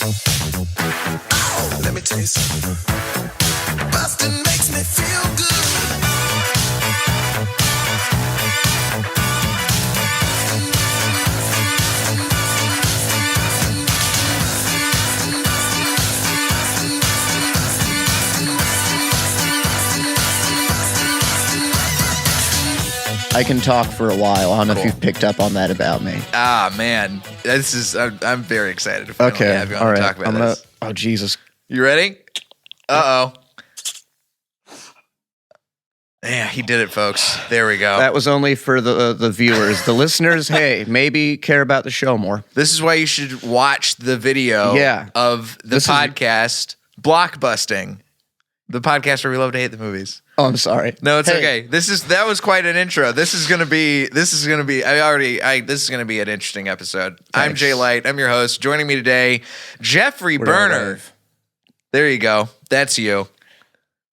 Oh, let me tell you something. Busting makes me feel good. I can talk for a while. I don't know if you've picked up on that about me. Ah, man. I'm very excited to finally have you on to talk about this. Oh, Jesus. You ready? Uh-oh. Yeah, he did it, folks. There we go. That was only for the viewers. The listeners, hey, maybe care about the show more. This is why you should watch the video of the podcast, Blockbusting. The podcast where we love to hate the movies. Oh, I'm sorry. No, it's okay. That was quite an intro. This is gonna be an interesting episode. Thanks. I'm Jay Light. I'm your host. Joining me today, Jeffrey Berner. There you go. That's you.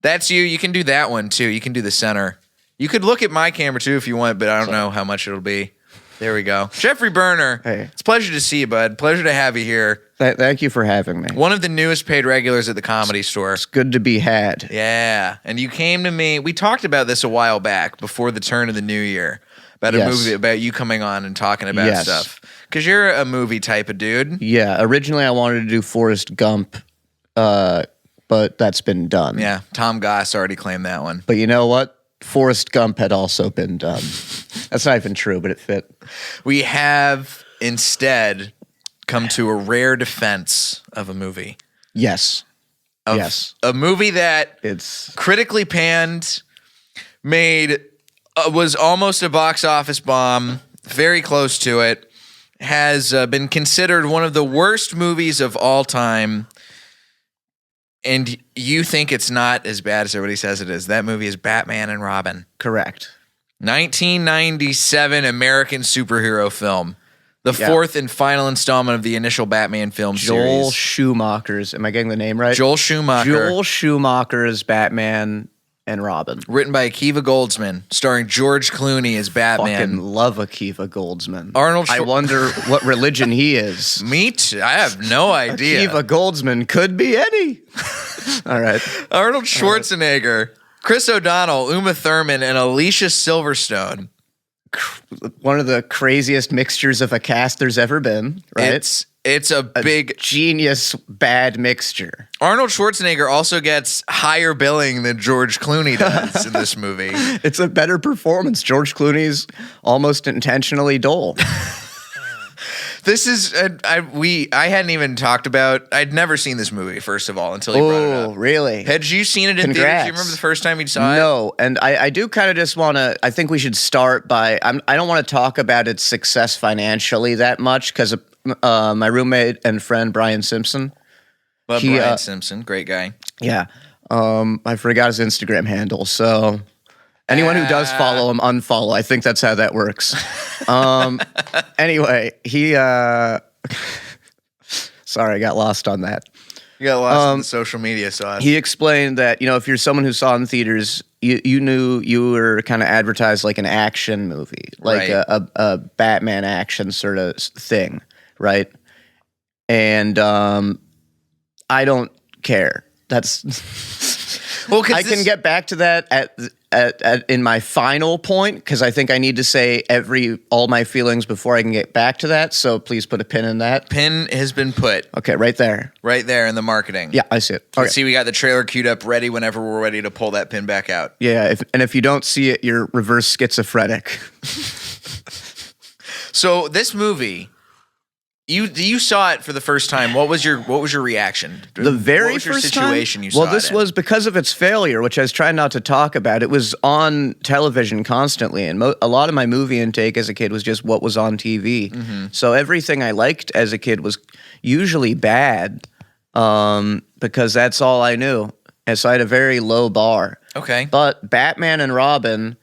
That's you. You can do that one too. You can do the center. You could look at my camera too if you want, but I don't know how much it'll be. There we go. Jeffrey Berner. Hey. It's a pleasure to see you, bud. Pleasure to have you here. Thank you for having me. One of the newest paid regulars at the Comedy Store. It's good to be had. Yeah. And you came to me. We talked about this a while back before the turn of the new year. About a movie, about you coming on and talking about stuff. Because you're a movie type of dude. Yeah. Originally, I wanted to do Forrest Gump, but that's been done. Yeah. Tom Goss already claimed that one. But you know what? Forrest Gump had also been done. That's not even true, but it fit. We have instead come to a rare defense of a movie. Yes. A movie that it's critically panned, was almost a box office bomb, very close to it, has been considered one of the worst movies of all time. And you think it's not as bad as everybody says it is. That movie is Batman and Robin. Correct. 1997 American superhero film. The fourth and final installment of the initial Batman film series. Joel Schumacher's, am I getting the name right? Joel Schumacher. Joel Schumacher's Batman and Robin. Written by Akiva Goldsman, starring George Clooney as Batman. Fucking love Akiva Goldsman. I wonder what religion he is. Me too. I have no idea. Akiva Goldsman could be any. All right. Arnold Schwarzenegger, Chris O'Donnell, Uma Thurman, and Alicia Silverstone. One of the craziest mixtures of a cast there's ever been, right? It's a big genius bad mixture. Arnold Schwarzenegger also gets higher billing than George Clooney does in this movie. It's a better performance. George Clooney's almost intentionally dull. This is I hadn't even talked about. I'd never seen this movie, first of all, until you brought it up. Oh, really? Had you seen it in theaters? Do you remember the first time you saw it? No, and I do kind of just want to. I think we should start by. I don't want to talk about its success financially that much because my roommate and friend Brian Simpson. Love Brian Simpson, great guy. Yeah, I forgot his Instagram handle, so. Anyone who does follow him, unfollow. I think that's how that works. Anyway, he... Sorry, I got lost on that. You got lost in the social media sauce. He explained that, if you're someone who saw it in theaters, you knew you were kind of advertised like an action movie, like a Batman action sort of thing, right? And I don't care. That's... Well, I can get back to that in my final point because I think I need to say all my feelings before I can get back to that. So please put a pin in that. Pin has been put. Okay, right there. Right there in the marketing. Yeah, I see it. Okay. See, we got the trailer queued up ready whenever we're ready to pull that pin back out. Yeah, if you don't see it, you're reverse schizophrenic. So this movie... You saw it for the first time. What was your reaction? The very first situation you saw it in? Well, this was because of its failure, which I was trying not to talk about. It was on television constantly, and a lot of my movie intake as a kid was just what was on TV. Mm-hmm. So everything I liked as a kid was usually bad because that's all I knew. And so I had a very low bar. Okay. But Batman and Robin,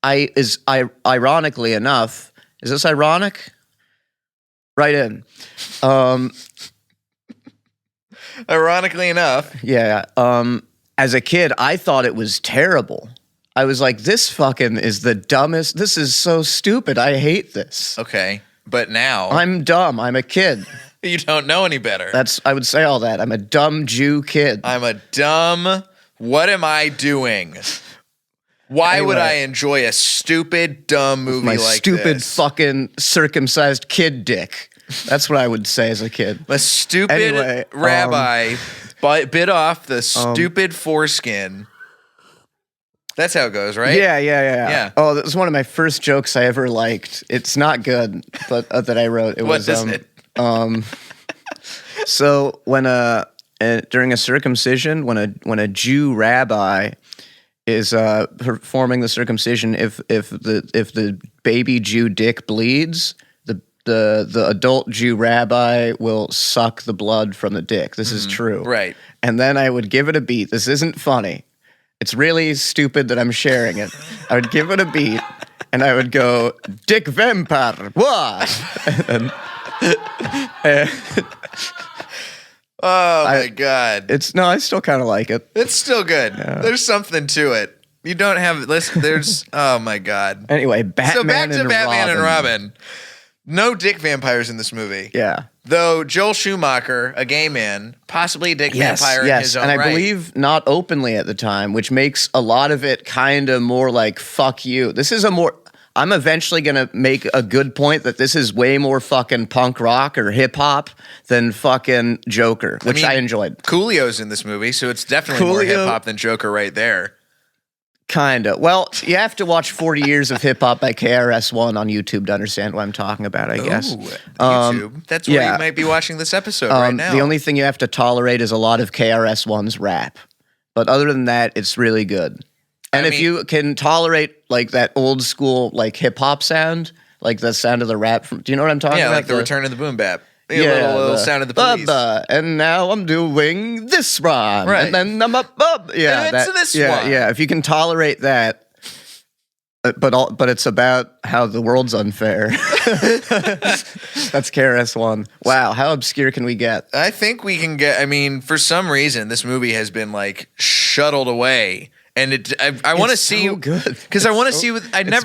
ironically enough, is this ironic? Right in. Ironically enough. Yeah. As a kid, I thought it was terrible. I was like, this fucking is the dumbest. This is so stupid. I hate this. Okay. But now. I'm dumb. I'm a kid. You don't know any better. I would say all that. I'm a dumb Jew kid. What am I doing? Why would Anyway. I enjoy a stupid, dumb movie My like stupid this? fucking circumcised kid dick. That's what I would say as a kid. A stupid Anyway, rabbi bit off the stupid foreskin. That's how it goes, right? Yeah. Oh, that was one of my first jokes I ever liked. It's not good, but that I wrote. What is it? So when during a circumcision, when a Jew rabbi is performing the circumcision, if the baby Jew dick bleeds, the adult Jew rabbi will suck the blood from the dick. This is true, Right. And then I would give it a beat. This isn't funny. It's really stupid that I'm sharing it. I would give it a beat, and I would go, "Dick vampire, what?" Oh my God. I still kind of like it. It's still good. There's something to it. You don't have, there's, oh my God. Anyway, Batman. So back to and Batman and Robin. Robin. No dick vampires in this movie. Yeah. Though Joel Schumacher, a gay man, possibly a dick vampire in his own and I right. believe not openly at the time, which makes a lot of it kind of more like "fuck you." This is I'm eventually gonna make a good point that this is way more fucking punk rock or hip hop than fucking Joker, which I enjoyed. Coolio's in this movie, so it's definitely more hip hop than Joker right there. Kinda. Well, you have to watch 40 Years of Hip Hop by KRS-One on YouTube to understand what I'm talking about, I guess. Ooh, YouTube. That's where you might be watching this episode right now. The only thing you have to tolerate is a lot of KRS-One's rap. But other than that, it's really good. And if you can tolerate like that old school like hip hop sound, like the sound of the rap from, do you know what I'm talking about? Yeah, like the Return of the Boom Bap. A little sound of the police. And now I'm doing this one. Right. And then I'm up. Yeah. And it's this one. Yeah. If you can tolerate that, but it's about how the world's unfair. That's KRS-One. Wow. How obscure can we get? I think we can get, I mean, for some reason, this movie has been like shuttled away. And I want to see, so good. Because I want to see,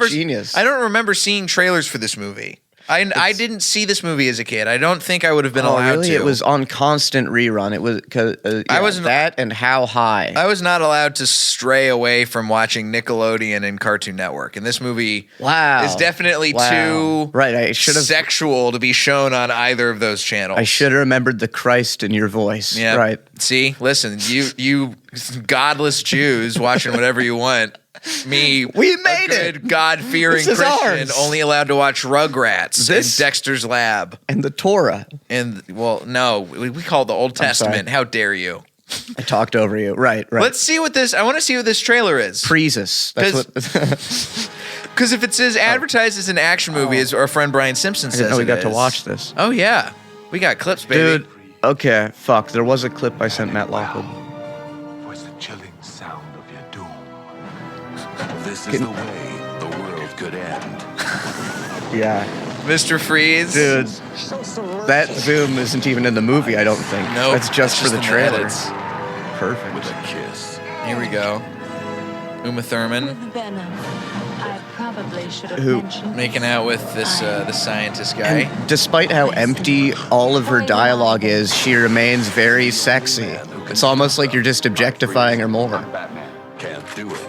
genius. I don't remember seeing trailers for this movie. I didn't see this movie as a kid. I don't think I would have been allowed really? to. It was on constant rerun. It was I wasn't that and How High. I was not allowed to stray away from watching Nickelodeon and Cartoon Network, and this movie is definitely too I should have sexual to be shown on either of those channels. I should have remembered the Christ in your voice. Yeah, right. See, listen, you godless Jews watching whatever you want. We made it. God-fearing This is Christian, ours. only allowed to watch Rugrats in Dexter's Lab. And the Torah. And well, no, we call it the Old Testament. How dare you? I talked over you. Right. Let's see what this. I want to see what this trailer is. Prezus. That's what. Because if it says advertised as an action movie, as our friend Brian Simpson says, we got to watch this. Oh yeah, we got clips, baby. Dude. Okay. Fuck. There was a clip I sent Matt Lockwood. Was the chilling sound of your doom. This is the way the world could end. Yeah. Mr. Freeze, Dude. That zoom isn't even in the movie. I don't think. Nope, That's just for the in trailer. edits. Perfect. With a kiss. Here we go. Uma Thurman With Berner, I probably should have Who? mentioned making out with this the scientist guy. And despite how empty all of her dialogue is, she remains very sexy. It's almost like you're just objectifying her more. Batman can't do it.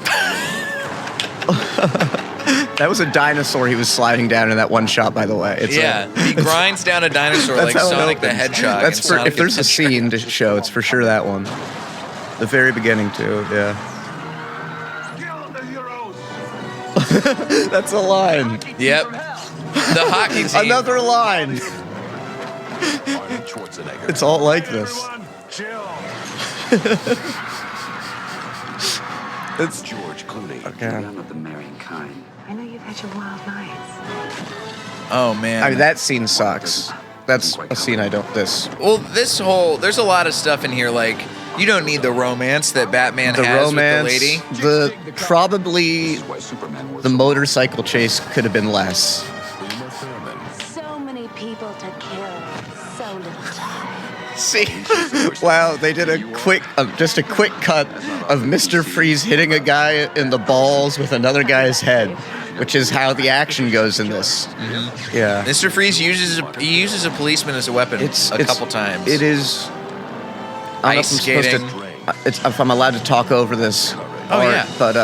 That was a dinosaur he was sliding down in that one shot, by the way. It's He grinds down a dinosaur like how it Sonic the opens. Hedgehog. That's in for, Sonic if there's the a scene to show, it's for sure that one. The very beginning too. Yeah. That's a line. Yep. The hockey team. Another line. Arnold Schwarzenegger. It's all like this. It's George Clooney. okay. I'm of the marrying kind. I know you've had your wild nights. Oh man. I mean, that scene sucks. That's a scene I don't. Well, there's a lot of stuff in here. Like, you don't need the romance that Batman The has romance, with the lady. probably Why Superman was the motorcycle chase could have been less. Uma Thurman. So many people to kill, so little time. See, Wow, they did just a quick cut of Mr. Freeze hitting a guy in the balls with another guy's head. which is how the action goes in this. Yeah. Mr. Freeze uses a policeman as a weapon a couple times. It is. I don't know if I'm supposed to, if I'm allowed to talk over this. Oh, yeah. But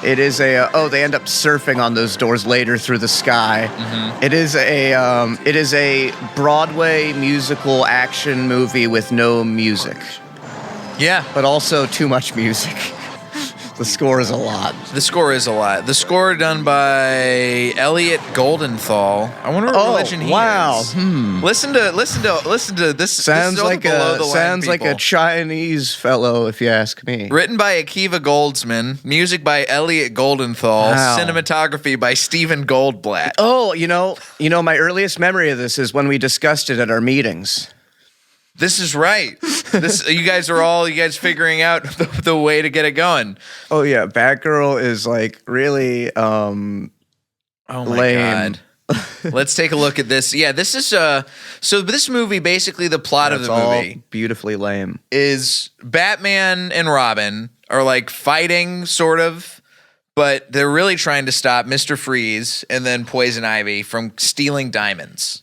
it is they end up surfing on those doors later through the sky. It is a Broadway musical action movie with no music. Yeah. But also too much music. The score is a lot. The score done by Elliot Goldenthal. I wonder what religion he is. Listen to this. Sounds like a Chinese fellow, if you ask me. Written by Akiva Goldsman, music by Elliot Goldenthal, cinematography by Stephen Goldblatt. Oh, you know, my earliest memory of this is when we discussed it at our meetings. This is right. You guys figuring out the way to get it going. Oh yeah, Batgirl is like really oh my lame. God. Let's take a look at this. Yeah, this is so this movie, basically the plot of the movie, all beautifully lame, is Batman and Robin are like fighting sort of, but they're really trying to stop Mr. Freeze and then Poison Ivy from stealing diamonds.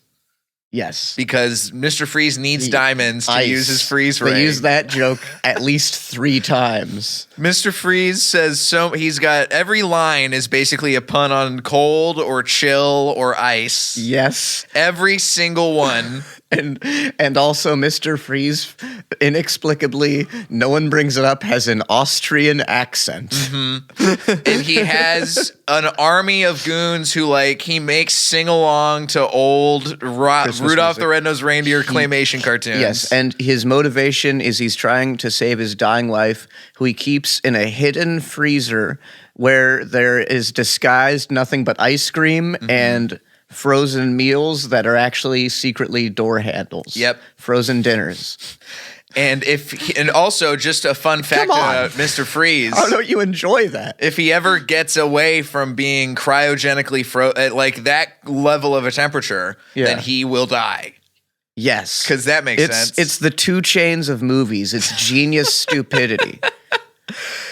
Yes. Because Mr. Freeze needs diamonds to use his freeze ray. They use that joke at least 3 times. Mr. Freeze says he's got every line is basically a pun on cold or chill or ice. Yes. Every single one. And also Mr. Freeze, inexplicably, no one brings it up, has an Austrian accent. And he has an army of goons who he makes sing along to old Rudolph the Red-Nosed Reindeer claymation cartoons. Yes, and his motivation is he's trying to save his dying wife, who he keeps in a hidden freezer where there is disguised nothing but ice cream and frozen meals that are actually secretly door handles. Yep. Frozen dinners. And also just a fun fact about Mr. Freeze. How don't you enjoy that? If he ever gets away from being cryogenically at like that level of a temperature, then he will die. Yes. Because that makes sense. It's the 2 chains of movies. It's genius stupidity.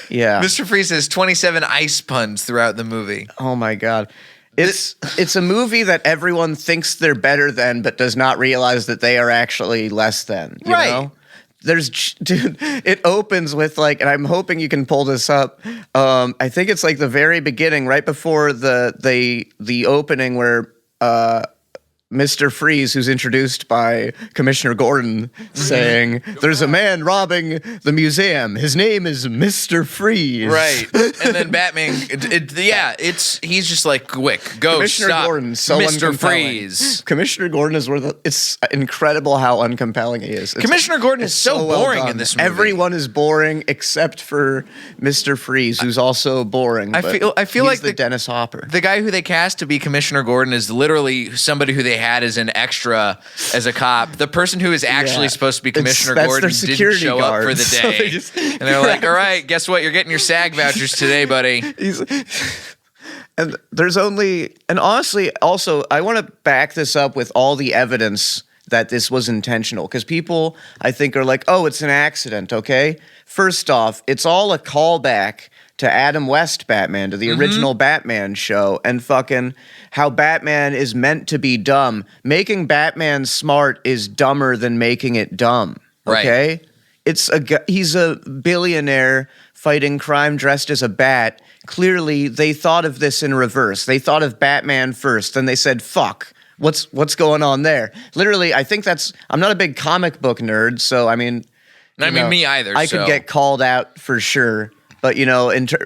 Yeah. Mr. Freeze has 27 ice puns throughout the movie. Oh my God. It's a movie that everyone thinks they're better than, but does not realize that they are actually less than. You know? It opens with and I'm hoping you can pull this up. I think it's like the very beginning, right before the opening where Mr. Freeze, who's introduced by Commissioner Gordon, saying, "There's a man robbing the museum. His name is Mr. Freeze." Right. And then Batman, he's just like, quick, go, Commissioner stop, Gordon, so Mr. uncompelling. Freeze. Commissioner Gordon is it's incredible how uncompelling he is. Commissioner Gordon is so boring well in this movie. Everyone is boring except for Mr. Freeze, who's also boring. I feel like the Dennis Hopper. The guy who they cast to be Commissioner Gordon is literally somebody who they had as an extra as a cop. The person who is actually supposed to be Commissioner Gordon didn't show up for the day. And they're like, all right, guess what? You're getting your SAG vouchers today, buddy. And there's only, and honestly, also, I want to back this up with all the evidence that this was intentional. Because people, I think, are like, oh, it's an accident, okay? First off, it's all a callback to Adam West Batman, to the original Batman show, and fucking how Batman is meant to be dumb. Making Batman smart is dumber than making it dumb, okay? Right. He's a billionaire fighting crime dressed as a bat. Clearly, they thought of this in reverse. They thought of Batman first, then they said, fuck. What's going on there? Literally, I think I'm not a big comic book nerd, so I mean... me either. I could get called out for sure. But,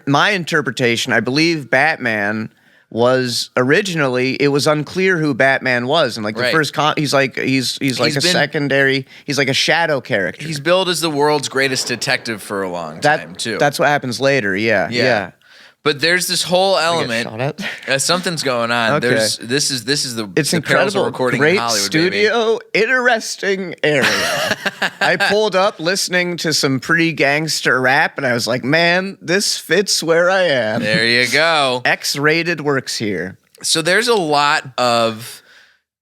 my interpretation, I believe Batman was originally, it was unclear who Batman was. And the first, he's like a secondary, he's like a shadow character. He's billed as the world's greatest detective for a long time, too. That's what happens later, yeah. But there's this whole element. Something's going on. Okay. This is the it's the incredible. Recording Great in Hollywood, studio, interesting area. I pulled up listening to some pre-gangster rap, and I was like, man, this fits where I am. There you go. X-rated works here. So there's a lot of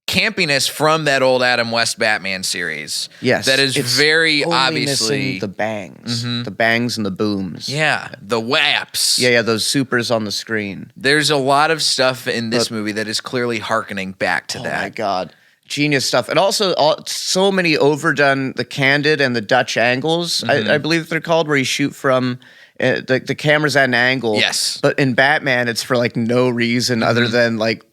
campiness from that old Adam West Batman series. Yes, that is it's very only obviously missing the bangs, the bangs and the booms. Yeah, the whaps. Yeah, those supers on the screen. There's a lot of stuff in this movie that is clearly hearkening back to that. Oh my god, genius stuff, and also so many overdone the candid and the Dutch angles. I believe they're called, where you shoot from. The camera's at an angle. Yes. But in Batman, it's for like no reason other than like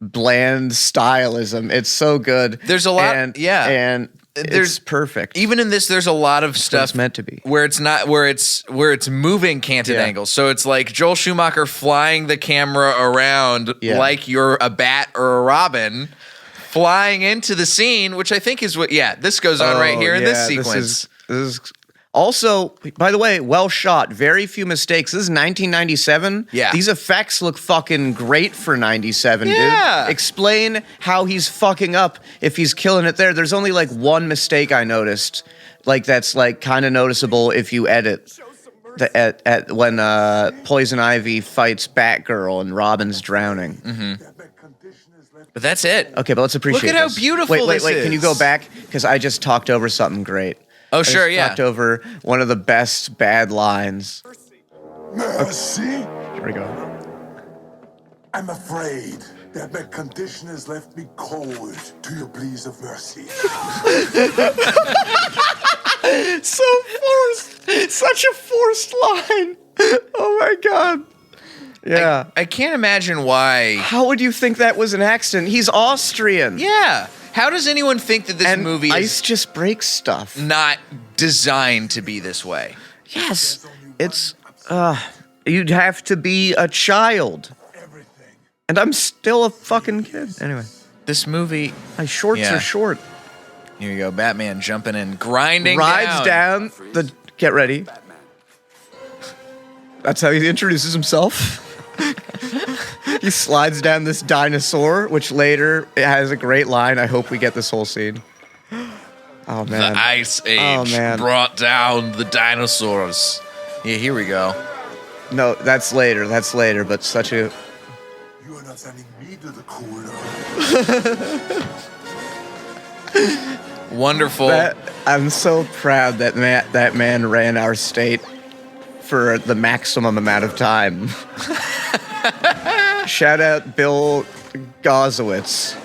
bland stylism. It's so good. There's a lot. And there's it's perfect. Even in this, there's a lot of stuff it's meant to be. where it's not where it's moving canted angles. So it's like Joel Schumacher flying the camera around like you're a bat or a robin, flying into the scene, which I think is what. Yeah, this goes on right here in this sequence. This is also, by the way, well shot. Very few mistakes. This is 1997. Yeah. These effects look fucking great for 97, Yeah. dude. Explain how he's fucking up if he's killing it there. There's only like one mistake I noticed. Like that's like kind of noticeable if you edit. At when Poison Ivy fights Batgirl and Robin's drowning. But that's it. Okay, but let's appreciate Look at this. how beautiful wait, this is. Can you go back? Because I just talked over something great. Oh, I sure, just yeah. talked over one of the best bad lines. Mercy? Here we go. I'm afraid that my condition has left me cold to your pleas of mercy. So forced. Such a forced line. Oh my god. Yeah. I can't imagine why. How would you think that was an accident? He's Austrian. Yeah. How does anyone think that this And movie ice is just breaks stuff. not designed to be this way? Yes. It's you'd have to be a child. And I'm still a fucking kid. Anyway, This movie, my shorts Yeah. are short. here you go, Batman jumping in, grinding Rides down the. Get ready. That's how he introduces himself. He slides down this dinosaur, which later it has a great line. I hope we get this whole scene. Oh The man. Ice Age Oh, man. brought down the dinosaurs. Yeah, here we go. No, that's later. That's later. But such a. You are not sending me to the cooler. Wonderful. I'm so proud that that man ran our state for the maximum amount of time. Shout out Bill Gozowitz.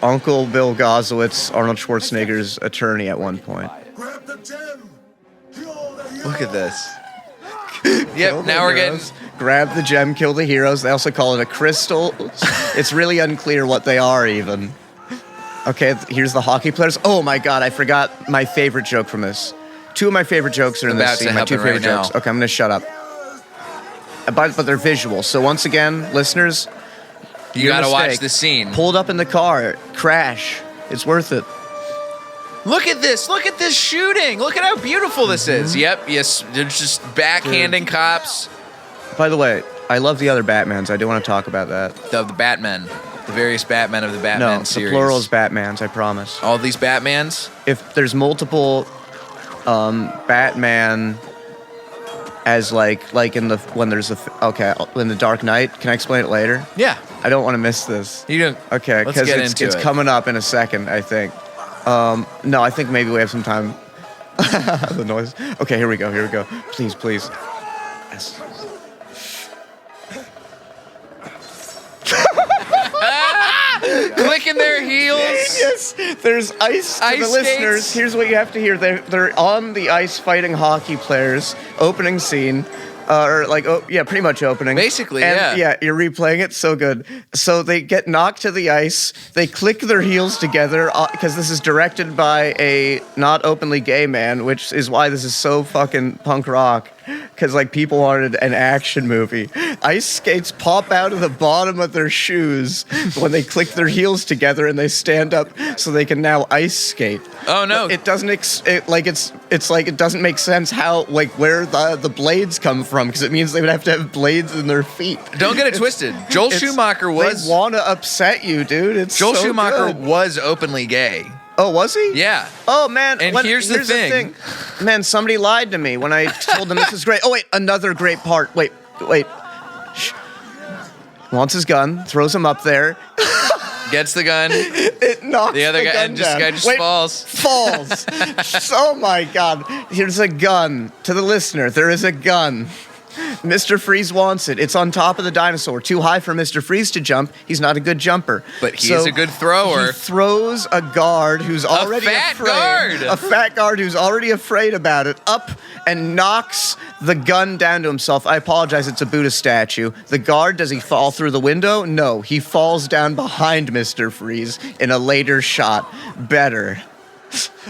Uncle Bill Gozowitz, Arnold Schwarzenegger's attorney at one point. Grab the gem! Kill the hero! Look at this. Kill Yep, the now we're getting. heroes. Grab the gem, kill the heroes. They also call it a crystal. It's really unclear what they are, even. Okay, here's the hockey players. Oh my god, I forgot my favorite joke from this. Two of my favorite jokes are in About this to scene. My two happen favorite right now. jokes. Okay, I'm gonna shut up. But they're visual. So once again, listeners, You your gotta watch mistake. this scene. Pulled up in the car, crash. It's worth it. Look at this. Look at this shooting. Look at how beautiful this is. Yep. Yes. They're just backhanding cops. By the way, I love the other Batmans. I do want to talk about that. The Batmen. The various Batmen of the Batman No, series. the plural is Batmans. I promise. All these Batmans. If there's multiple Batman as like in the when there's a in the Dark Knight, can I explain it later? Yeah. I don't want to miss this. You don't. Okay, Let's because get it's into it. coming up in a second, I think. No, I think maybe we have some time. The noise. Okay, here we go. Here we go. Please, please. Yes. Clicking their heels. Yes, there's ice to Ice the skates. listeners. Here's what you have to hear. They're on the ice fighting hockey players. Opening scene. Or like, oh yeah, pretty much opening. Basically, and, yeah. you're replaying it so good. So they get knocked to the ice. They click their heels together because this is directed by a not openly gay man, which is why this is so fucking punk rock. Because like people wanted an action movie. Ice skates pop out of the bottom of their shoes when they click their heels together and they stand up so they can now ice skate. Oh no! It doesn't it's like it doesn't make sense how like where the blades come from because it means they would have to have blades in their feet. Don't get it twisted. Joel Schumacher was. They want to upset you, dude. It's Joel so Schumacher good. was openly gay. Oh, was he? Yeah. Oh man. And here's the thing. Man, somebody lied to me when I told them this is great. Oh wait, another great part. Wait. Shh. Wants his gun, throws him up there. Gets the gun. It knocks The other the guy, gun and this down. guy just Wait, falls. Falls. Oh my God. Here's a gun. To the listener, there is a gun. Mr. Freeze wants it. It's on top of the dinosaur. Too high for Mr. Freeze to jump. He's not a good jumper. But he is a good thrower. He throws a guard who's already fat afraid. guard. A fat guard who's already afraid about it up and knocks the gun down to himself. I apologize, it's a Buddha statue. The guard, does he fall through the window? No, he falls down behind Mr. Freeze in a later shot. Better.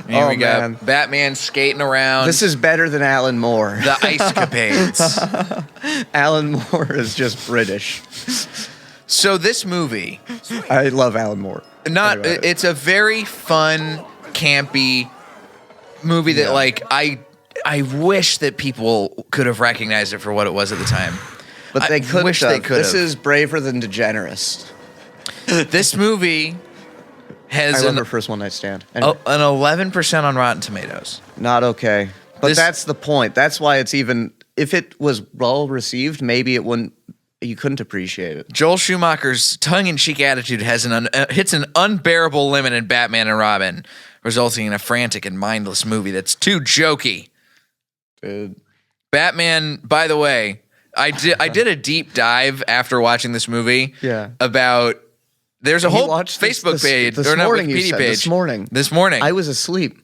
Here we man. go. Batman skating around. This is better than Alan Moore. the ice capades. Alan Moore is just British. So this movie, I love Alan Moore. it's a very fun, campy movie that like I wish that people could have recognized it for what it was at the time. But they couldn't wish have. they could This have. is braver than DeGeneres. This movie has I love her first one night stand. an Anyway, 11% on Rotten Tomatoes. not okay. But This- that's the point. That's why it's even, if it was well received, maybe it wouldn't, you couldn't appreciate it. Joel Schumacher's tongue-in-cheek attitude has hits an unbearable limit in Batman and Robin, resulting in a frantic and mindless movie that's too jokey. Dude. Batman, by the way, I did a deep dive after watching this movie. Yeah. About there's a You whole watched this Facebook page this or not morning, you Wikipedia said, page this morning. This morning, I was asleep.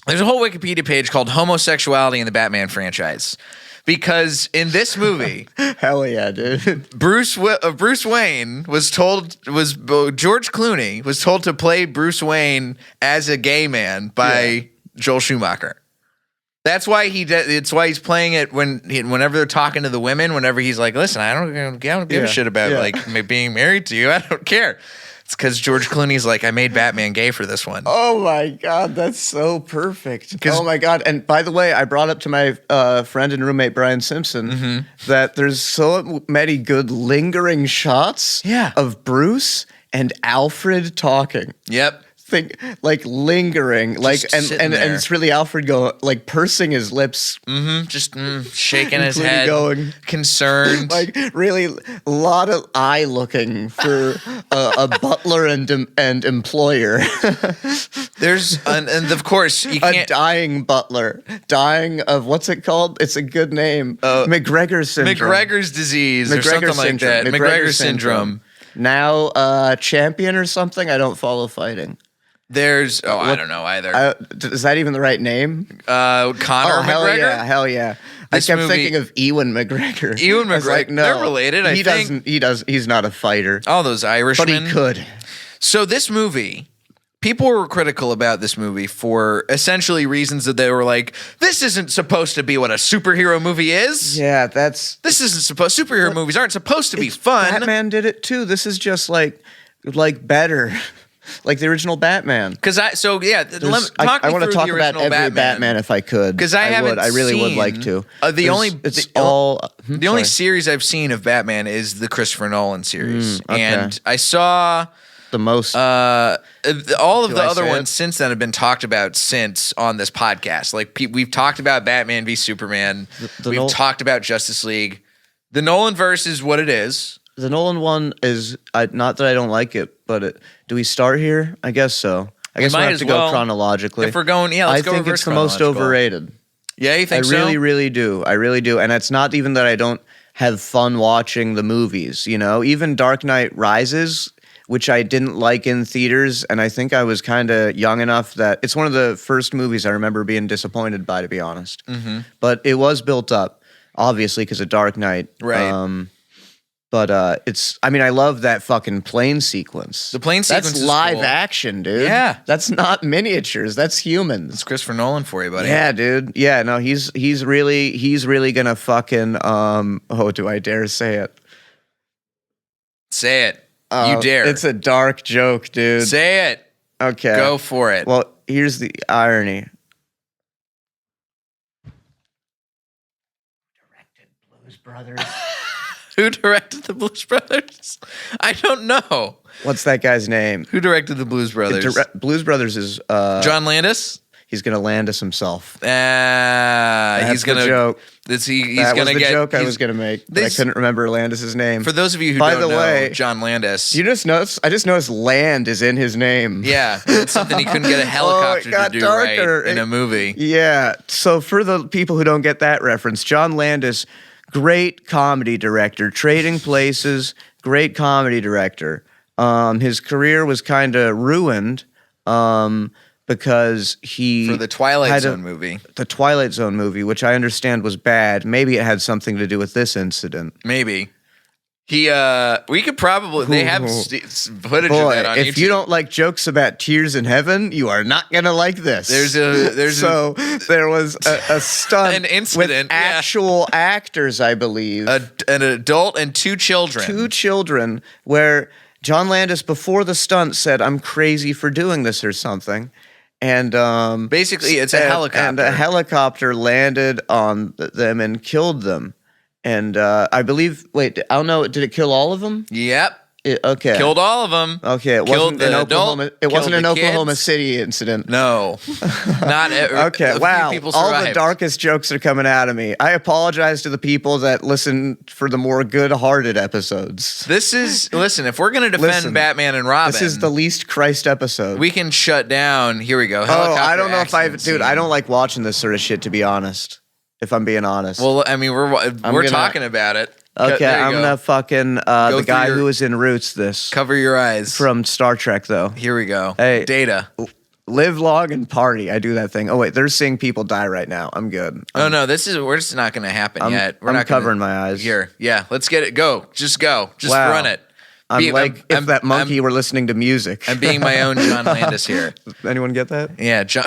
there's a whole Wikipedia page called "Homosexuality in the Batman Franchise," because in this movie, Hell yeah, dude. Bruce Wayne George Clooney was told to play Bruce Wayne as a gay man by Joel Schumacher. That's why it's why he's playing it whenever they're talking to the women. Whenever he's like, "Listen, I don't give a shit about like being married to you. I don't care." It's because George Clooney's like, "I made Batman gay for this one." Oh my God, that's so perfect. Oh my God. And by the way, I brought up to my friend and roommate, Brian Simpson, that there's so many good lingering shots of Bruce and Alfred talking. Yep. Think like lingering, like sitting and there. it's really Alfred going like pursing his lips, Just shaking his Clooney head, going. concerned. like really a lot of eye looking for a butler and employer. There's and of course you A can't. dying butler, dying of what's it called? It's a good name. McGregor syndrome. McGregor's disease or something like that. McGregor syndrome. Now champion or something. I don't follow fighting. There's I don't know either. Is that even the right name? Connor McGregor. Hell yeah. This I kept movie- thinking of Ewan McGregor. Ewan I was like, McGregor. no, They're related, I he think. doesn't. He's not a fighter, All those but Irishmen. he could. So this movie, people were critical about this movie for essentially reasons that they were like, this isn't supposed to be what a superhero movie is. Yeah, that's This isn't supposed. Superhero movies aren't supposed to be fun. Batman did it too. This is just like better, like the original Batman. Because I want to talk about every Batman if I could. Because I really would like to. The only Sorry. series I've seen of Batman is the Christopher Nolan series, okay. and I saw the most. all of Do the I other say ones it? since then have been talked about since on this podcast. Like we've talked about Batman v Superman. We've talked about Justice League. The Nolan verse is what it is. The Nolan one is not that I don't like it, but do we start here? I guess so. I guess we might have as to well. go chronologically. If we're going, let's I go think reverse it's the most chronological. overrated. Yeah, you I think so? really, really do. I really do. And it's not even that I don't have fun watching the movies, you know? Even Dark Knight Rises, which I didn't like in theaters, and I think I was kind of young enough that it's one of the first movies I remember being disappointed by, to be honest. Mm-hmm. But it was built up, obviously, because of Dark Knight. Right. But I love that fucking plane sequence. The plane sequence That's is live cool. action, dude. Yeah. That's not miniatures. That's humans. It's Christopher Nolan for you, buddy. Yeah, dude. Yeah, no, he's really gonna fucking do I dare say it? Say it. You dare. It's a dark joke, dude. Say it. Okay. Go for it. Well, here's the irony. Directed Blues Brothers. Who directed the Blues Brothers? I don't know. What's that guy's name? Who directed the Blues Brothers? Blues Brothers is John Landis? he's gonna Landis himself. He's That's gonna the joke. He's That was gonna the get. joke I was gonna make, but I couldn't remember Landis's name. For those of you who By don't the know, way, John Landis. You just noticed? I just noticed land is in his name. Yeah, it's something he couldn't get a helicopter to do darker. right in a movie. Yeah. So for the people who don't get that reference, John Landis, great comedy director, Trading Places, great comedy director. His career was kind of ruined because he For the Twilight Zone movie. The Twilight Zone movie, which I understand was bad. Maybe it had something to do with this incident. Maybe. We could probably, they have footage of that on YouTube. If you don't like jokes about tears in heaven, you are not gonna like this. There was a stunt, an incident, with actual actors, I believe, an adult and 2 children. 2 children, where John Landis before the stunt said, "I'm crazy for doing this" or something. And basically, it's a helicopter. And a helicopter landed on them and killed them. And I believe, I don't know, did it kill all of them? Yep. Okay. Killed all of them. Okay, it Killed wasn't an the Oklahoma. adult, It wasn't killed an the Oklahoma kids. City incident. No, not Okay, a few wow. people All survived. the darkest jokes are coming out of me. I apologize to the people that listen for the more good-hearted episodes. Listen, if we're gonna defend Listen, Batman and Robin, This is the least Christ episode. we can shut down. Here we go. I Helicopter don't know if accident dude, I scene. don't like watching this sort of shit, to be honest. If I'm being honest. Well, I mean, we're gonna- talking about it. Okay, There you I'm go. gonna fucking Go the through guy your- who was in Roots. This Cover your eyes. from Star Trek, though. Here we go. Hey. Data. Live long and party. I do that thing. Oh wait, they're seeing people die right now. I'm good. Oh no, we're just not going to happen yet. We're I'm not gonna- covering my eyes. Here, yeah, let's get it. Go, just Wow. run it. I'm if that monkey I'm, were listening to music. I'm being my own John Landis here. Anyone get that? Yeah, John.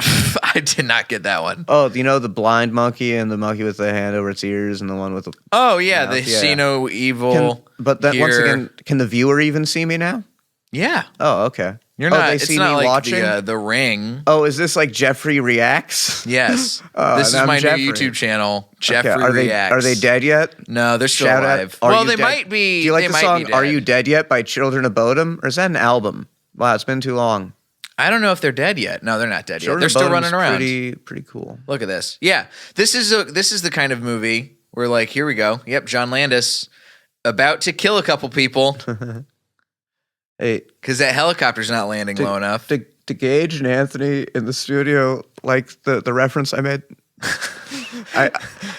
I did not get that one. Oh, you know the blind monkey and the monkey with the hand over its ears and the one with the. Oh yeah, mouth? the Yeah. see no evil. But then once here. again, can the viewer even see me now? Yeah, Oh, okay. you're Oh, not. They It's see not me like watching. the Ring. Oh, is this like Jeffrey reacts? Yes, Oh, this is and I'm my Jeffrey. new YouTube channel. Okay, Jeffrey reacts. Are they dead yet? No, they're still Shout alive. out. Are Well, You they Dead? might be. Do you like they the might song be "Are dead. You Dead Yet" by Children of Bodom, or is that an album? Wow, it's been too long. I don't know if they're dead yet. No, they're not dead Children yet. They're of still Bodom's running around. Pretty cool. Look at this. Yeah, this is the kind of movie where, like, here we go. Yep, John Landis about to kill a couple people Hey, because that helicopter's not landing low enough. to Gage and Anthony in the studio, like the reference I made.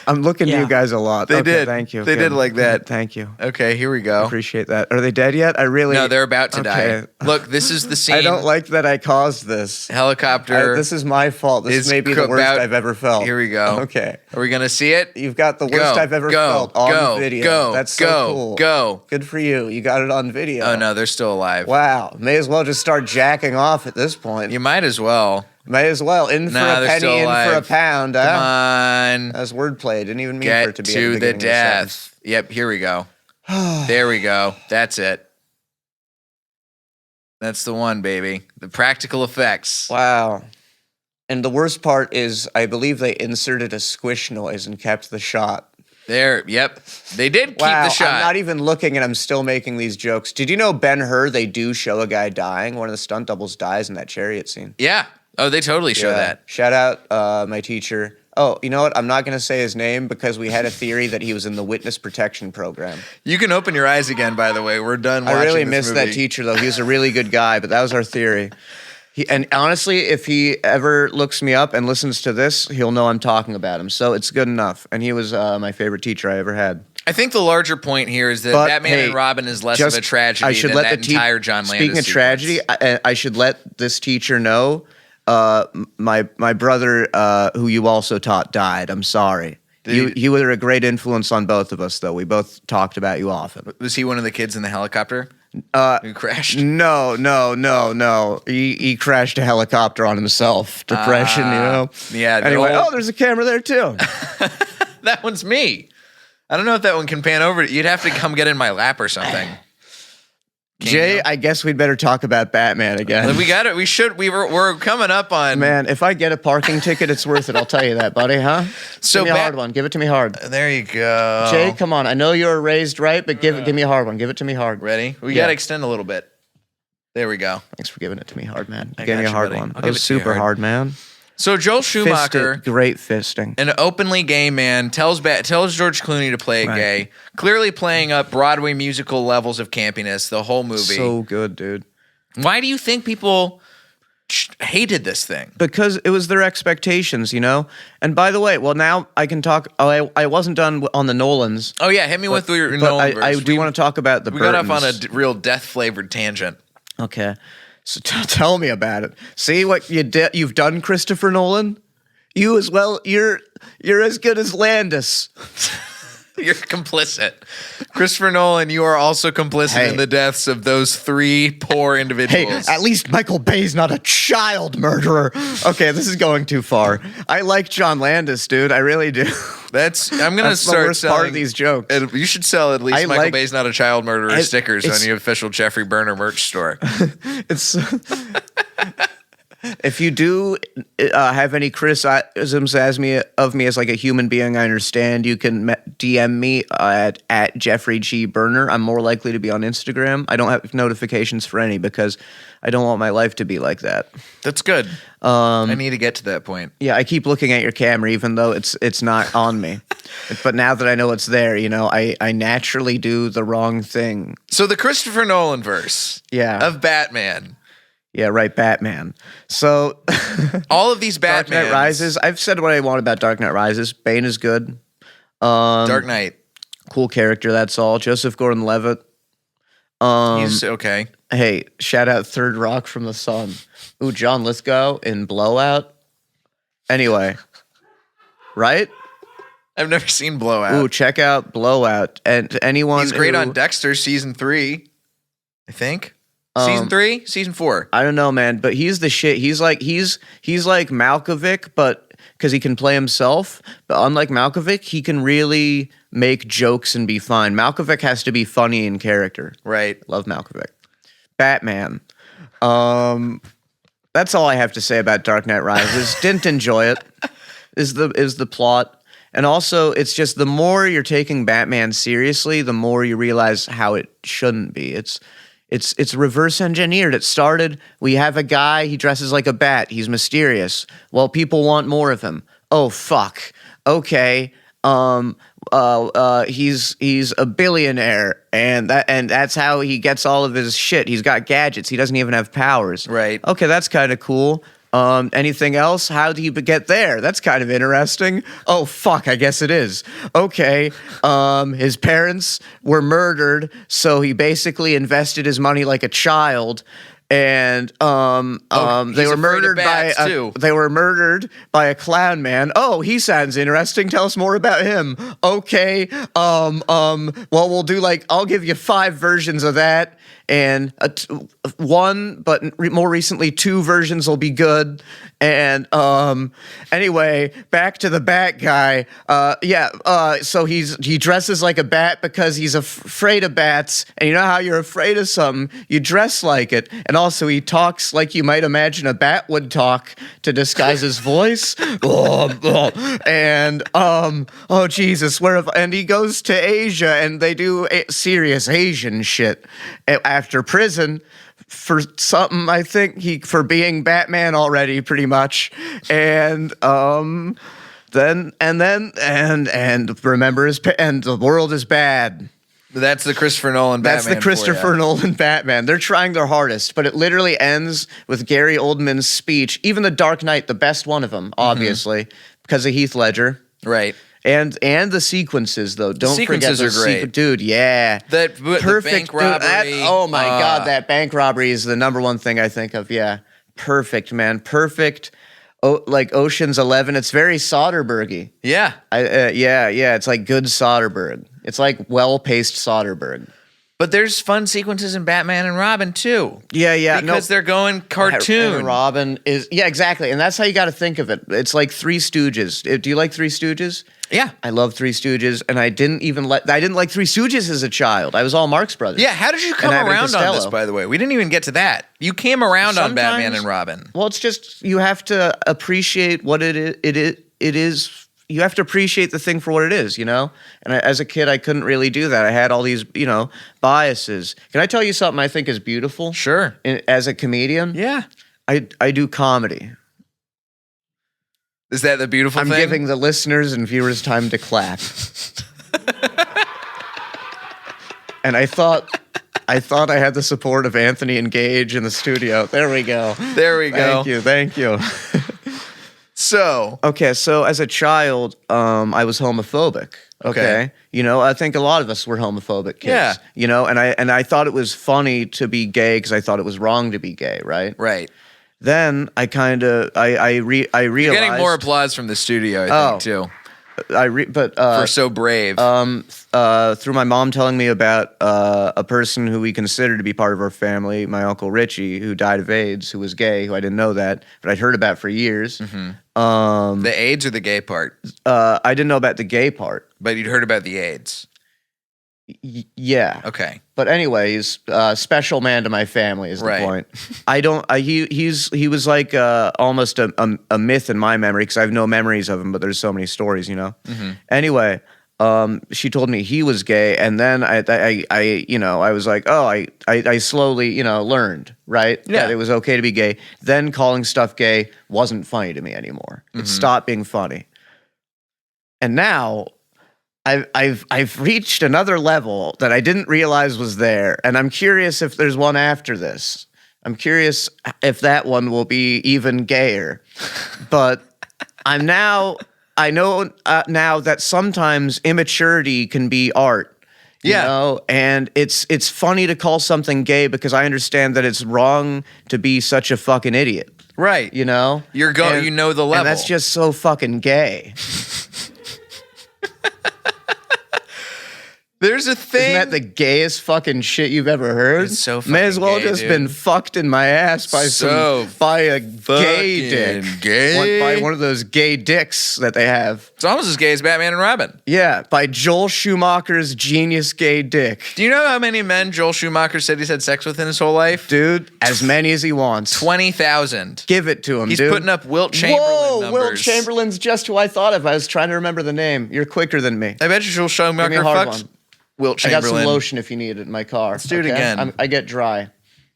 I'm looking to Yeah. you guys a lot. They Okay, did. Thank you. They did like that. Thank you. Okay, here we go. Appreciate that. Are they dead yet? I really. No, they're about to Okay. die. Look, this is the scene. I don't like that I caused this. Helicopter. This is my fault. This is may be the worst about- I've ever felt. Here we go. Okay. Are we gonna see it? You've got the worst Go, I've ever go, felt on go, video. go, That's so go, cool. go. Good for you. You got it on video. Oh no, they're still alive. Wow. May as well just start jacking off at this point. You might as well. May as well. In for Nah, a they're penny, still in for a alive. pound. Come Huh? on. That's wordplay. Didn't even mean for it Get to be to at the the beginning of the sentence. death. Yep, here we go. There we go. That's it. That's the one, baby. The practical effects. Wow. And the worst part is, I believe they inserted a squish noise and kept the shot. There, yep. They did keep Wow, the shot. I'm not even looking and I'm still making these jokes. Did you know Ben-Hur, they do show a guy dying? One of the stunt doubles dies in that chariot scene. Yeah. Oh, they totally show Yeah. that. Shout out my teacher. Oh, you know what? I'm not going to say his name because we had a theory that he was in the witness protection program. You can open your eyes again, by the way. We're done watching I really this missed movie. that teacher, though. He was a really good guy, but that was our theory. And honestly, if he ever looks me up and listens to this, he'll know I'm talking about him. So it's good enough. And he was my favorite teacher I ever had. I think the larger point here is that But, Batman hey, and Robin is less of a tragedy I should than let that the entire John Landis Speaking of tragedy, I should let this teacher know my brother, who you also taught, died. I'm sorry. You were a great influence on both of us, though. We both talked about you often. Was he one of the kids in the helicopter who crashed? No. He crashed a helicopter on himself. Depression, you know? Yeah. the Anyway, old- there's a camera there, too. that one's me. I don't know if that one can pan over. You'd have to come get in my lap or something. Jay, I guess we'd better talk about Batman again. We got it. We should. We're coming up on. Man, if I get a parking ticket, it's worth it. I'll tell you that, buddy, huh? So give me a hard one. Give it to me hard. There you go. Jay, come on. I know you're raised right, but give me a hard one. Give it to me hard. Ready? We Yeah. got to extend a little bit. There we go. Thanks for giving it to me hard, man. You I gave got me a you, hard buddy. one. I'll That give was it to you super hard. hard, man. So Joel Schumacher, Great fisting. an openly gay man, tells George Clooney to play gay, clearly playing up Broadway musical levels of campiness the whole movie. So good, dude. Why do you think people hated this thing? Because it was their expectations, you know? And by the way, well, now I can talk. I wasn't done on the Nolans. Oh, yeah, hit me with your But Nolan verse. I do want to talk about the We got off on Burtons. a real death-flavored tangent. Okay. So tell me about it. See what you've done, Christopher Nolan? You as well. You're as good as Landis. You're complicit. Christopher Nolan, you are also complicit in the deaths of those 3 poor Hey, individuals. at least Michael Bay's not a child murderer. Okay, this is going too far. I like John Landis, dude. I really do. I'm gonna That's the start worst selling part of these jokes. You should sell at least I Michael like- Bay's not a child murderer stickers it's- on your official Jeffrey Berner merch store. It's if you do have any criticisms of me as like a human being, I understand. You can DM me at Jeffrey G Berner. I'm more likely to be on Instagram. I don't have notifications for any because I don't want my life to be like that. That's good. I need to get to that point. Yeah, I keep looking at your camera even though it's not on me. But now that I know it's there, you know, I naturally do the wrong thing. So the Christopher Nolan verse of Batman. Yeah, right, Batman. So All of these Dark Batman Knight Rises. I've said what I want about Dark Knight Rises. Bane is good. Dark Knight. Cool character, that's all. Joseph Gordon-Levitt. He's okay. Hey, shout out Third Rock from the Sun. Ooh, John Lithgow in Blowout. Anyway, right? I've never seen Blowout. Ooh, check out Blowout. And anyone He's great who- on Dexter season 3, I think. Season 3? Season 4. I don't know, man, but he's the shit. He's like Malkovich, but because he can play himself. But unlike Malkovich, he can really make jokes and be fine. Malkovich has to be funny in character. Right. Love Malkovich. Batman. That's all I have to say about Dark Knight Rises. Didn't enjoy it. Is the plot. And also, it's just the more you're taking Batman seriously, the more you realize how it shouldn't be. It's reverse engineered. It started, we have a guy, he dresses like a bat, he's mysterious. Well, people want more of him. Oh fuck. Okay. He's a billionaire, and that's how he gets all of his shit. He's got gadgets. He doesn't even have powers. Right. Okay, that's kind of cool. Anything else? How do you get there? That's kind of interesting. Oh, fuck, I guess it is. Okay. His parents were murdered, so he basically invested his money like a child. And he's they were afraid of murdered bats, too. they were murdered by a clown man. Oh, he sounds interesting. Tell us more about him. Okay. Well, we'll do I'll give you 5 versions of that. And one, but more recently, 2 versions will be good. And anyway, back to the bat guy. So he dresses like a bat because he's afraid of bats. And you know how you're afraid of something, you dress like it. And also, he talks like you might imagine a bat would talk to disguise his voice. And oh Jesus, and he goes to Asia, and they do serious Asian shit after prison for something, I think for being Batman already, pretty much. And then remember and the world is bad. That's the Christopher Nolan Batman. That's the Christopher Nolan Batman. They're trying their hardest, but it literally ends with Gary Oldman's speech. Even The Dark Knight, the best one of them, obviously, because of Heath Ledger. Right. And the sequences, though. Don't sequences forget are great. Dude, yeah. The bank robbery. Oh, my God. That bank robbery is the number one thing I think of. Yeah. Perfect, man. Perfect. Oh, like Ocean's 11. It's very Soderbergh-y. Yeah. Yeah. It's like good Soderbergh. It's like well-paced Soderbergh. But there's fun sequences in Batman and Robin, too. Yeah. Because they're going cartoon. And Robin is... Yeah, exactly. And that's how you got to think of it. It's like Three Stooges. Do you like Three Stooges? Yeah. I love Three Stooges, and I didn't like Three Stooges as a child. I was all Marx Brothers. Yeah, how did you come And Abbott around on this, Costello. by the way? We didn't even get to that. You came around on Batman Sometimes- and Robin. Well, it's just you have to appreciate what it is. You have to appreciate the thing for what it is, you know? And as a kid, I couldn't really do that. I had all these, biases. Can I tell you something I think is beautiful? Sure. As a comedian? Yeah. I do comedy. Is that the beautiful I'm thing? giving the listeners and viewers time to clap. And I thought I had the support of Anthony and Gage in the studio. There we go. There we go. Thank you. So, Okay, so as a child, I was homophobic. Okay. You know, I think a lot of us were homophobic kids. Yeah. You know, and I thought it was funny to be gay because I thought it was wrong to be gay, right? right. Then I kind of I realized You're getting more applause from the studio, I think, too. For So brave. through my mom telling me about a person who we consider to be part of our family, my Uncle Richie, who died of AIDS, who was gay, who I didn't know that, but I'd heard about for years. The AIDS or the gay part? I didn't know about the gay part. But you'd heard about the AIDS. Yeah. Okay. But anyways, special man to my family is the Right. point. He was like almost a myth in my memory because I have no memories of him, but there's so many stories, you know. Anyway, she told me he was gay, and then I you know, I was like, oh, I slowly, you know, learned, right, that it was okay to be gay. Then calling stuff gay wasn't funny to me anymore. It stopped being funny, and now I've reached another level that I didn't realize was there, and I'm curious if there's one after this. I'm curious if that one will be even gayer. But I know now that sometimes immaturity can be art. You know? And it's funny to call something gay because I understand that it's wrong to be such a fucking idiot. Right. You know? You know the level. And that's just so fucking gay. There's a thing. Isn't that the gayest fucking shit you've ever heard? It's so May as fucking well gay, just dude. been fucked in my ass by by a gay dick. Gay. By one of those gay dicks that they have. It's almost as gay as Batman and Robin. Yeah, by Joel Schumacher's genius gay dick. Do you know how many men Joel Schumacher said he's had sex with in his whole life? Dude, as many as he wants. 20,000. Give it to him, He's dude. putting up Wilt Chamberlain Whoa, numbers. Wilt Chamberlain's just who I thought of. I was trying to remember the name. You're quicker than me. I bet you Joel Give me Schumacher a hard fucks one. Wilt I got Chamberlain. some lotion if you need it in my car. Let's do it again. I get dry.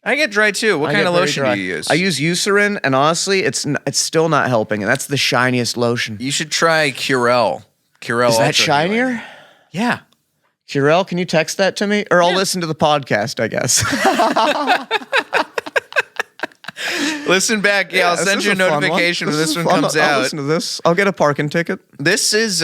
I get dry too. What I kind get of very lotion dry. do you use? I use Eucerin, and honestly, it's still not helping, and that's the shiniest lotion. You should try Curel. Curel Is that Ultra shinier? Healing. Yeah. Curel, can you text that to me? Or I'll listen to the podcast, I guess. Listen back. Yeah, I'll this send is you a fun notification when this is one fun. comes I'll out. listen to this. I'll get a parking ticket. This is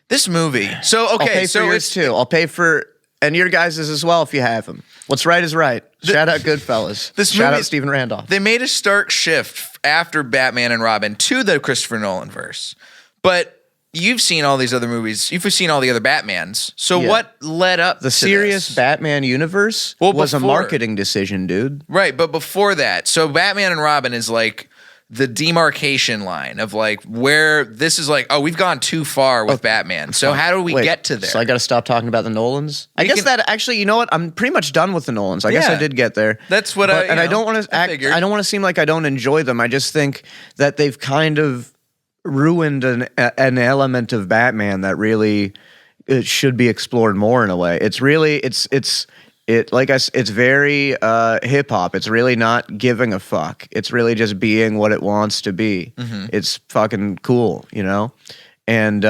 this movie. So I'll pay okay, for so yours it's too. I'll pay for and your guys' as well if you have them. What's right is right. Shout out Goodfellas. This Shout movie- out Stephen Randolph. they made a stark shift after Batman and Robin to the Christopher Nolan verse. But you've seen all these other movies. You've seen all the other Batmans. So Yeah. what led up The to serious this? Batman universe Well, was a before- marketing decision, dude. Right, but before that, so Batman and Robin is like the demarcation line of like where this is like, oh, we've gone too far with Batman. So how do we Wait, get to there? So I got to stop talking about the Nolans. I You guess can- that actually, you know what? I'm pretty much done with the Nolans. I guess I Yeah. did get there. That's what But- and I you don't know, want to I act. figured. I don't want to seem like I don't enjoy them. I just think that they've kind of ruined an element of Batman that really it should be explored more in a way. It's really it's very hip hop. It's really not giving a fuck. It's really just being what it wants to be. Mm-hmm. It's fucking cool, you know? And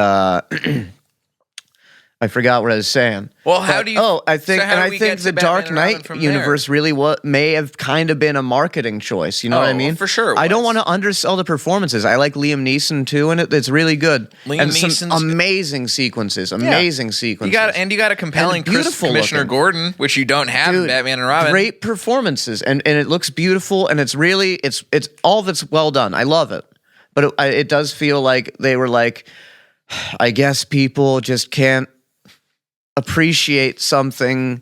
I forgot what I was saying. Well, how But- do you? I think, so how and do I we think get to the Batman Dark and Robin Knight from there? universe really may have kind of been a marketing choice. You know what I Oh, mean? for sure it I don't was. want to undersell the performances. I like Liam Neeson too, and it's really good. Liam and some Neeson's- amazing sequences. Amazing You sequences. got a compelling And beautiful Commissioner looking. Gordon, which you don't have in Dude, Batman and Robin. Great performances, and it looks beautiful, and it's really it's all of it's well done. I love it, but it does feel like they were like, I guess people just can't appreciate something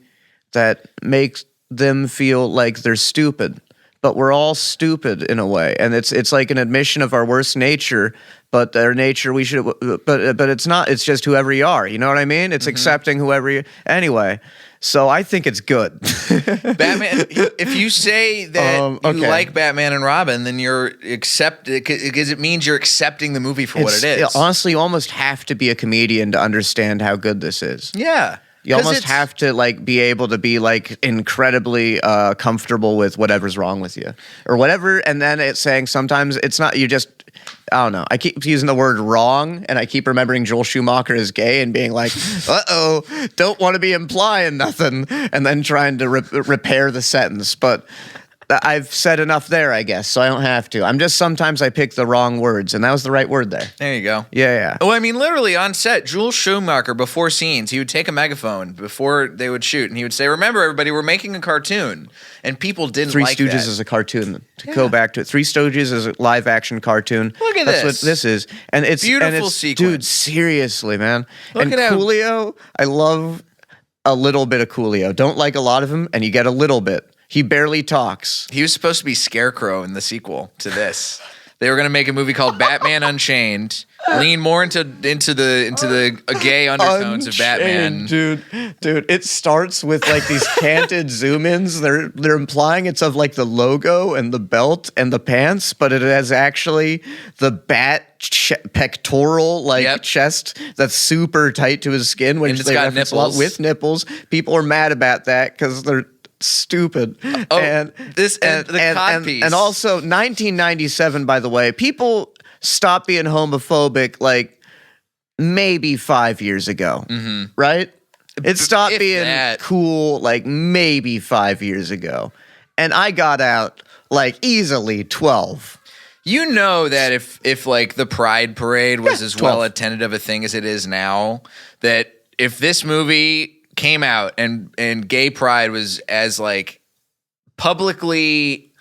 that makes them feel like they're stupid. But we're all stupid in a way, and it's like an admission of our worst nature. But their nature, we should. But it's not. It's just whoever you are. You know what I mean? It's accepting whoever you. Anyway, so I think it's good. Batman. If you say that you okay. like Batman and Robin, then you're because it means you're accepting the movie for what it is. Honestly, you almost have to be a comedian to understand how good this is. Yeah. You 'Cause almost it's- have to like be able to be like incredibly comfortable with whatever's wrong with you or whatever. And then it's saying sometimes it's not, you just, I don't know. I keep using the word wrong and I keep remembering Joel Schumacher is gay and being like, uh-oh, don't want to be implying nothing. And then trying to repair the sentence. But I've said enough there, I guess, so I don't have to. I'm just sometimes I pick the wrong words, and that was the right word there. There you go. Yeah. Well, I mean, literally on set, Joel Schumacher, before scenes, he would take a megaphone before they would shoot, and he would say, remember, everybody, we're making a cartoon. And people didn't Three like Stooges that. is a cartoon. To go back to it, Three Stooges is a live-action cartoon. Look at That's this. what this is. And it's Beautiful sequence. Dude, seriously, man. Look and at how- Coolio, I love a little bit of Coolio. Don't like a lot of him, and you get a little bit. He barely talks. He was supposed to be Scarecrow in the sequel to this. They were going to make a movie called Batman Unchained, lean more into the gay undertones of Batman. Unchained, dude. It starts with like these canted zoom-ins. They're implying it's of like the logo and the belt and the pants, but it has actually the bat pectoral like chest that's super tight to his skin, which And it's they got reference a lot nipples. with nipples. People are mad about that because they're stupid. Oh, and the codpiece. and also 1997, by the way, people stopped being homophobic like maybe 5 years ago, right? It stopped If being that. cool like maybe 5 years ago, and I got out like easily 12. You know that if like the Pride Parade was as 12. well attended of a thing as it is now, that if this movie came out and gay pride was as like publicly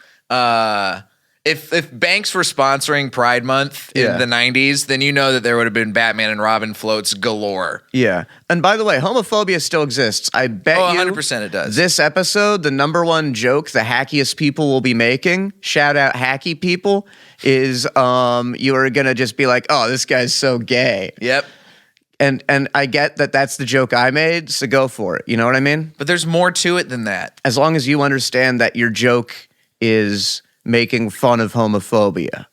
if banks were sponsoring Pride Month in the 90s, then you know that there would have been Batman and Robin floats galore. Yeah. And by the way, homophobia still exists. I bet Oh, you 100% it does. This episode, the number one joke the hackiest people will be making, shout out hacky people, is you are going to just be like, oh, this guy's so gay. Yep. And I get that that's the joke I made, so go for it. You know what I mean? But there's more to it than that. As long as you understand that your joke is making fun of homophobia.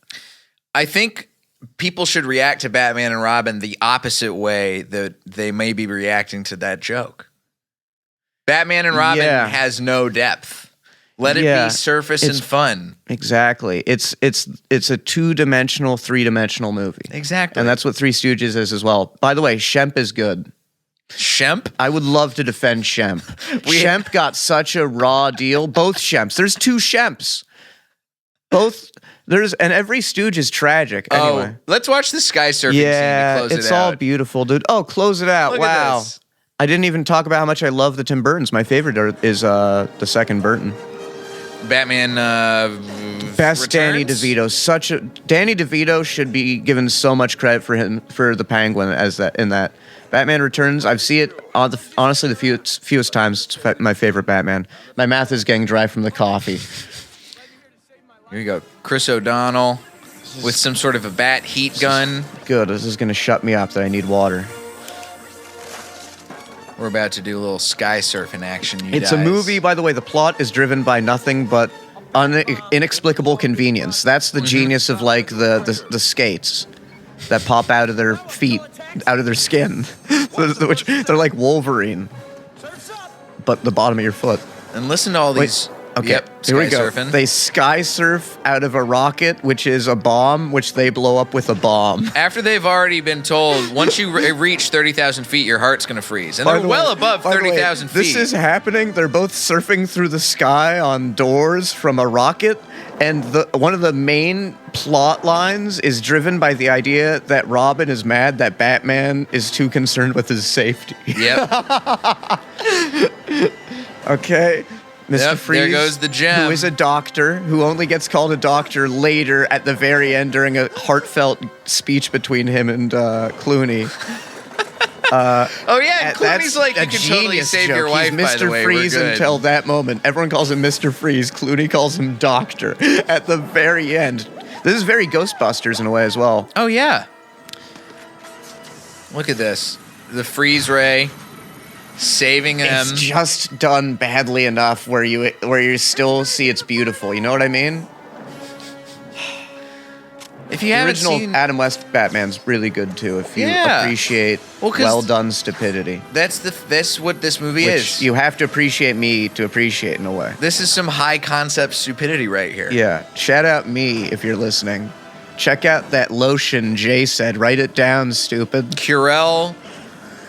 I think people should react to Batman and Robin the opposite way that they may be reacting to that joke. Batman and Robin has no depth. Let it be surface and fun. Exactly. It's a two-dimensional, three-dimensional movie. Exactly. And that's what Three Stooges is as well. By the way, Shemp is good. Shemp? I would love to defend Shemp. Shemp got such a raw deal. Both Shemps. There's two Shemps. And every Stooge is tragic. Anyway. Oh, let's watch the sky surfing scene to close it out. it's all beautiful, dude. Oh, close it out. Look at Wow. this. I didn't even talk about how much I love the Tim Burtons. My favorite is the second Burton. Batman Best Returns? Danny DeVito. Danny DeVito should be given so much credit for the Penguin in that. Batman Returns. I've seen it honestly the fewest times. It's my favorite Batman. My mouth is getting dry from the coffee. Here you go. Chris O'Donnell with some sort of a bat heat gun. Good. This is gonna shut me up that I need water. We're about to do a little sky surfing action. It's a movie, by the way. The plot is driven by nothing but inexplicable convenience. That's the genius of like the skates that pop out of their feet, out of their skin, which they're like Wolverine, but the bottom of your foot. And listen to all these. Okay, Yep, here we sky go. surfing. They sky surf out of a rocket, which is a bomb, which they blow up with a bomb. After they've already been told, once you reach 30,000 feet, your heart's going to freeze. And By they're the well way- above by the way, 30,000 feet. This is happening. They're both surfing through the sky on doors from a rocket. And one of the main plot lines is driven by the idea that Robin is mad that Batman is too concerned with his safety. Yep. Okay. Mr. Yep, Freeze, there goes the gem. who is a doctor, who only gets called a doctor later at the very end during a heartfelt speech between him and Clooney. Oh, yeah. Clooney's That's like, a you can totally genius save joke. your wife, He's by the Mr. way. Freeze We're good. until that moment. Everyone calls him Mr. Freeze. Clooney calls him Doctor at the very end. This is very Ghostbusters in a way as well. Oh, yeah. Look at this. The freeze ray saving him. It's just done badly enough where you still see it's beautiful. You know what I mean? If you The haven't original seen, Adam West Batman's really good too. If you Yeah. appreciate Well, 'cause well done stupidity, that's what this movie which is. you have to appreciate me to appreciate in a way. This is some high concept stupidity right here. Yeah, shout out me if you're listening. Check out that lotion Jay said. Write it down, stupid. Curel,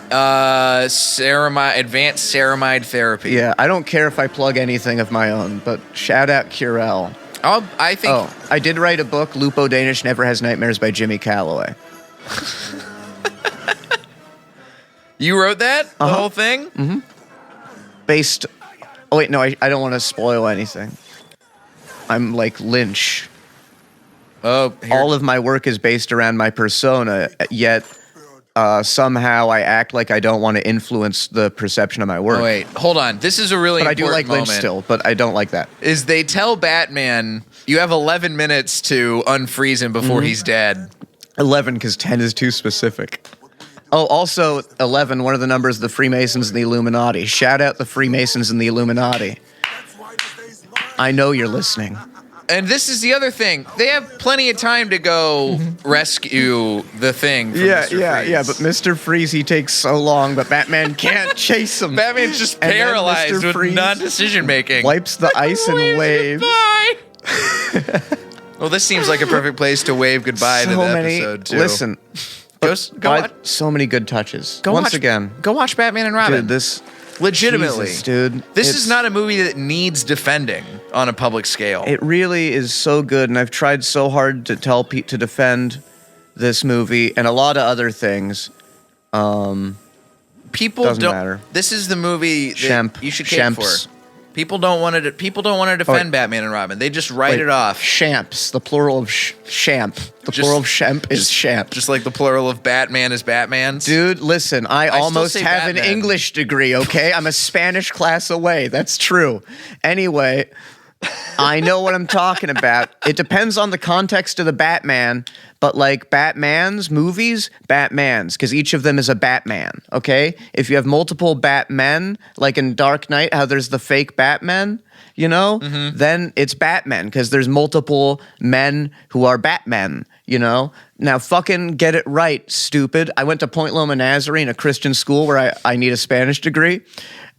advanced ceramide therapy. Yeah, I don't care if I plug anything of my own, but shout out Curel. I think. Oh, I did write a book, Lupo Danish Never Has Nightmares by Jimmy Calloway. You wrote that? The whole thing? Mm-hmm. Based... Oh, wait, no, I don't want to spoil anything. I'm like Lynch. Oh, here. All of my work is based around my persona, yet somehow I act like I don't want to influence the perception of my work. Oh, wait, hold on. This is a really But I do important like Lynch moment. still, but I don't like that. Is they tell Batman, you have 11 minutes to unfreeze him before Mm-hmm. he's dead. 11, because 10 is too specific. Oh, also 11, one of the numbers of the Freemasons and the Illuminati. Shout out the Freemasons and the Illuminati. I know you're listening. And this is the other thing. They have plenty of time to go rescue the thing from Mr. Freeze. But Mr. Freeze, he takes so long, but Batman can't chase him. Batman's just And then paralyzed Mr. with Freeze non-decision making. wipes the ice and waves. Goodbye. Well, this seems like a perfect place to wave goodbye to the episode, too. Listen, Go watch, so many good touches. go Once watch- again, Go watch Batman and Robin. dude, this Legitimately. Jesus, dude. This It's- is not a movie that needs defending on a public scale. It really is so good, and I've tried so hard to tell Pete to defend this movie and a lot of other things. People doesn't don't. matter. This is the movie that Shemp. you should cape Shemps. for. People don't want to. People don't want to defend Batman and Robin. They just write it off. Champs. The plural of champ. The Just- plural of champ is just- champ. Just like the plural of Batman is Batman's. Dude, listen, I still almost say have an Batman. English degree, okay? I'm a Spanish class away. That's true. Anyway, I know what I'm talking about. It depends on the context of the Batman, but like Batman's movies, Batman's, because each of them is a Batman, okay? If you have multiple Batmen, like in Dark Knight, how there's the fake Batman, you know, then it's Batman, because there's multiple men who are Batmen, you know? Now fucking get it right, stupid. I went to Point Loma Nazarene, a Christian school where I need a Spanish degree.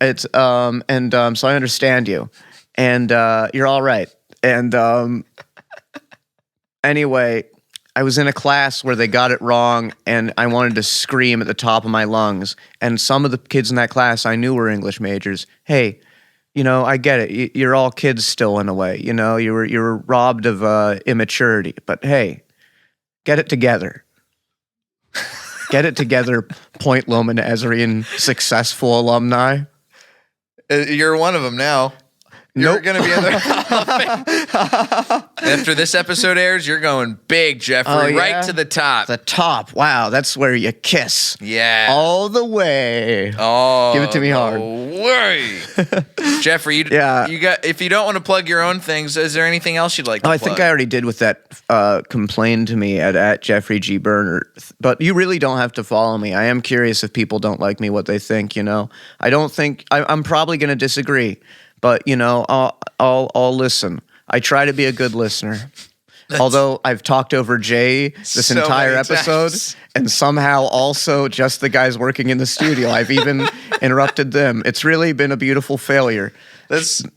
It's so I understand you. And you're all right. And anyway, I was in a class where they got it wrong, and I wanted to scream at the top of my lungs. And some of the kids in that class I knew were English majors. Hey, you know, I get it. You're all kids still in a way. You know, you were robbed of immaturity. But hey, get it together. Get it together, Point Loma Nazarene successful alumni. You're one of them now. You're going to be in there. After this episode airs, you're going big, Jeffrey. Oh, yeah? Right to the top. The top. Wow, that's where you kiss. Yeah. All the way. Oh, Give it to me hard. Way. Jeffrey, you Yeah. got. If you don't want to plug your own things, is there anything else you'd like to Oh, I plug? think I already did with that complain to me at Jeffrey G. Berner. But you really don't have to follow me. I am curious if people don't like me, what they think, you know. I don't think, I'm probably going to disagree. But, you know, I'll listen. I try to be a good listener. Although I've talked over Jay this So entire many episode, times. and somehow also just the guys working in the studio. I've even interrupted them. It's really been a beautiful failure.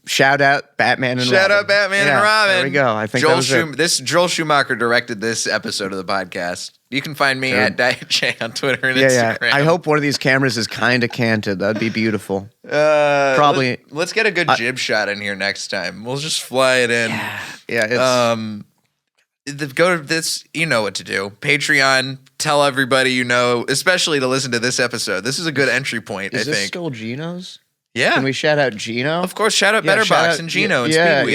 Shout out Batman and Robin. Shout out Batman and Robin. There we go. I think that was it. Joel Schumacher directed this episode of the podcast. You can find me at Diet J on Twitter and Instagram. I hope one of these cameras is kind of canted. That'd be beautiful. Probably. Let's get a good jib shot in here next time. We'll just fly it in. Yeah. Go to this. You know what to do. Patreon. Tell everybody you know, especially to listen to this episode. This is a good entry point. Is I this think. still Gino's? Yeah. Can we shout out Gino? Of course. Shout out Yeah, Better shout Box out- and Gino and yeah, Speedweed.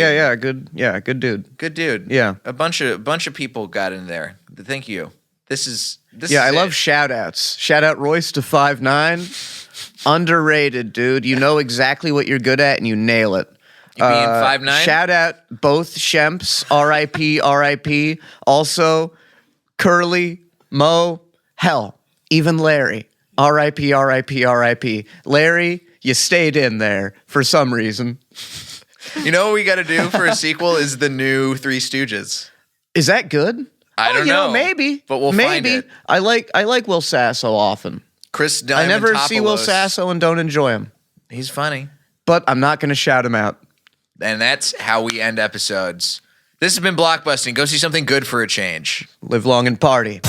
yeah, good dude. Good dude. Yeah. A bunch of people got in there. Thank you. This is. I love shout outs. Shout out Royce to 5'9". Underrated, dude. You know exactly what you're good at and you nail it. You being 5'9"? Shout out both Shemps, R.I.P., R.I.P. Also, Curly, Mo, hell, even Larry. R.I.P., R.I.P., R.I.P. Larry, you stayed in there for some reason. You know what we got to do for a sequel is the new Three Stooges. Is that good? I don't you know. Maybe, but we'll find it. I like Will Sasso often. Chris I never see Will Diamantopoulos. Sasso and don't enjoy him. He's funny. But I'm not going to shout him out. And that's how we end episodes. This has been Blockbusting. Go see something good for a change. Live long and party.